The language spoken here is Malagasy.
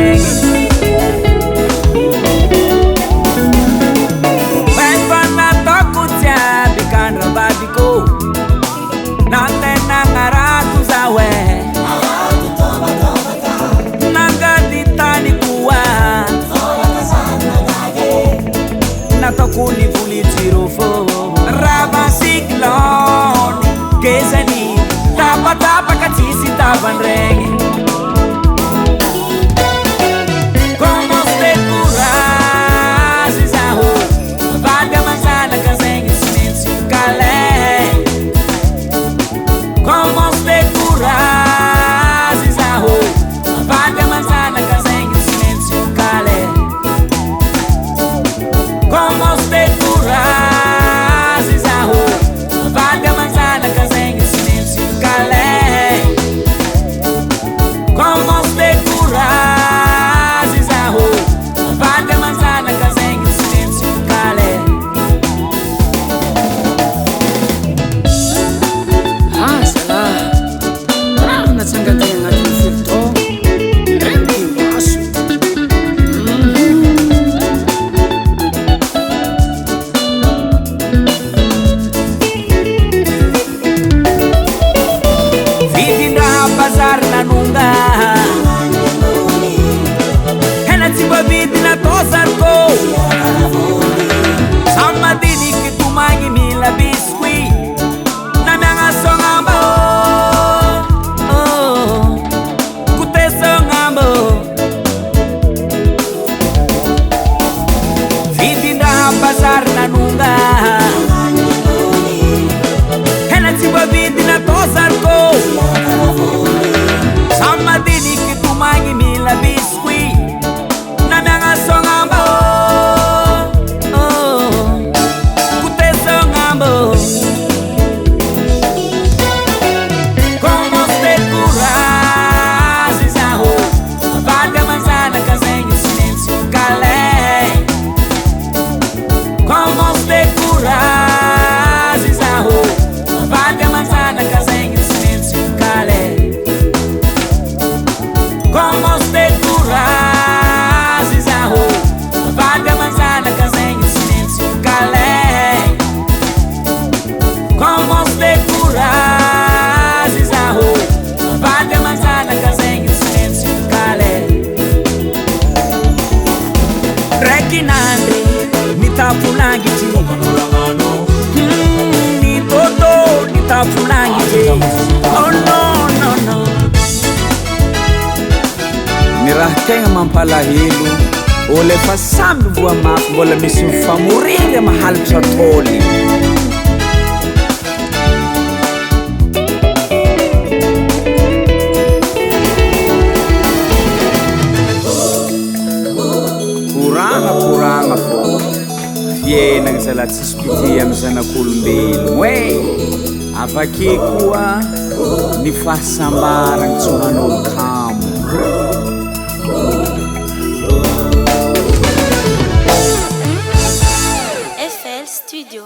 regny. Efa nataoko jiaby kandrababiko, na tena gnarato zaho nangady tany koa nataoko nivolitsiro fô rava cyclone kezany tapatapaka tsisy tavandragny. Commence de courage zaho vady amanjanaka zegny tsy maintsy kalay. Commence de courage zaho vady amanjanaka zegny tsy maintsy kalay. Commence de courage zaho vady amanjanaka zegny tsy maintsy kalay. Commence de courage zaho vady amanjanaka zegny tsy maintsy kalay. Zalahy raha natsangatena agnatin'ny folo taogno regny maso. Vidindraha bazary nanonga hena tsy voavidina atao zarikô. Samy madiniky tomagny mila biscuit na miagnasognamba kotesognamba. Vidindraha bazary nanonga hena tsy voavidina atao zarikô. Samy madiniky tomagny mila biscuit na miagnasognamba kotesognamba. Commence de courage zaho vady amanjanaka zegny tsy maintsy kalay. Commence de courage zaho vady amanjanaka zegny tsy maintsy kalay. Commence de courage zaho vady amanjanaka zegny tsy maintsy kalay. Commence de courage zaho vady amanjanaka zegny tsy maintsy kalay. Raiky nandry nitaponangitry nitôtô nitaponangitry. Oh no no no. Ny raha tegna mampalahelo olo efa samby voa mafy mbola misy mifamoriry mahalitra tôly. Koragna fô fiainagna zalahy tsisy pitié amy zanak'olombelogno avake koa ny fahasambaragna tsy manolo kamo. FL Studio.